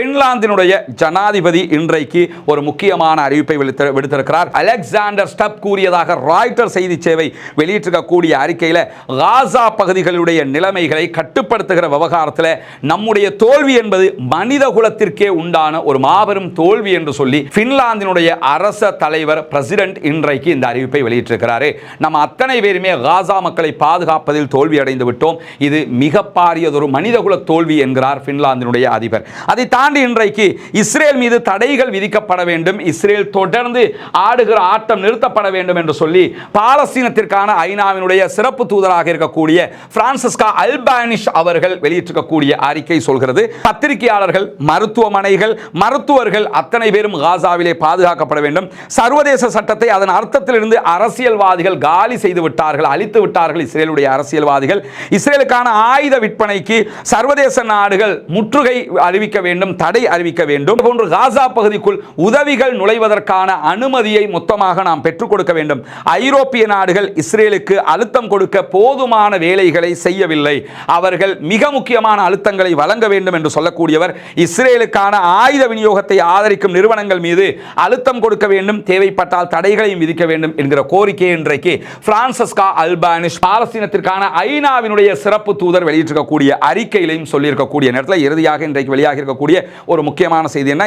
பின்லாந்தினுடைய ஜனாதிபதி இன்றைக்கு ஒரு முக்கியமான அறிவிப்பை விடுத்திருக்கிறார். அலெக்சாண்டர் ஸ்டப் கூறியதாக ராய்ட்டர் செய்தி சேவை வெளியிட்டிருக்கக்கூடிய அறிக்கையில் காசா பகுதிகளுடைய நிலைமைகளை கட்டுப்படுத்துகிற விவகாரத்தில் நம்முடைய தோல்வி என்பது மனித குலத்திற்கே உண்டான ஒரு மாபெரும் தோல்வி என்று சொல்லி பின்லாந்தினுடைய அரச தலைவர் பிரசிடென்ட் இன்றைக்கு இந்த அறிவிப்பை வெளியிட்டிருக்கிறார். நம்ம அத்தனை பேருமே காசா மக்களை பாதுகாப்பதில் தோல்வி அடைந்து விட்டோம். இது மிக பாரியதொரு மனிதகுல தோல்வி என்கிறார் பின்லாந்தினுடைய அதிபர். அதை இன்றைக்கு இஸ்ரேல் மீது தடைகள் விதிக்கப்பட வேண்டும், இஸ்ரேல் தொடர்ந்து ஆடுகிற ஆட்டம் நிறுத்தப்பட வேண்டும் என்று சொல்லி பாலஸ்தீனத்திற்கான ஐநாவினுடைய சிறப்பு தூதராக இருக்கக்கூடிய பிரான்சிஸ்கா அல்பானிஷ் அவர்கள் வெளியிட்டிருக்கக்கூடிய அறிக்கை சொல்கிறது. பத்திரிகையாளர்கள், மருத்துவமனைகள், மருத்துவர்கள் அத்தனை பேரும் காசாவிலே பாதுகாக்கப்பட வேண்டும். சர்வதேச சட்டத்தை அதன் அர்த்தத்திலிருந்து அரசியல்வாதிகள் காலி செய்து விட்டார்கள், அழித்து விட்டார்கள். இஸ்ரேலுடைய அரசியல்வாதிகள் இஸ்ரேலுக்கான ஆயுத விற்பனைக்கு சர்வதேச நாடுகள் முற்றுகை அறிவிக்க வேண்டும், தடை அறிவிக்க வேண்டும். போன்ற காசா பகுதிக்குள் உதவிகள் நுழைவதற்கான அனுமதியை மொத்தமாக நாம் பெற்றுக் கொடுக்க வேண்டும். ஐரோப்பிய நாடுகள் இஸ்ரேலுக்கு அழுத்தம் கொடுக்க போதுமான வேலைகளை செய்யவில்லை. அவர்கள் மிக முக்கியமான அழுத்தங்களை வழங்க வேண்டும் என்று சொல்லக்கூடியவர். இஸ்ரேலுக்கான ஆயுத விநியோகத்தை ஆதரிக்கும் நிறுவனங்கள் மீது அழுத்தம் கொடுக்க வேண்டும், தேவைப்பட்டால் தடைகளையும் விதிக்க வேண்டும் என்கிற கோரிக்கை இன்றைக்கு பிரான்சிஸ்கா அல்பானிஷ் பாலஸ்தீனத்திற்கான ஐநாவினுடைய சிறப்பு தூதர் வெளியிட்டிருக்கக்கூடிய அறிக்கையிலையும் சொல்லியிருக்கக்கூடிய நேரத்தில் இறுதியாக இன்றைக்கு வெளியாக இருக்கக்கூடிய ஒரு முக்கியமான செய்தி என்ன?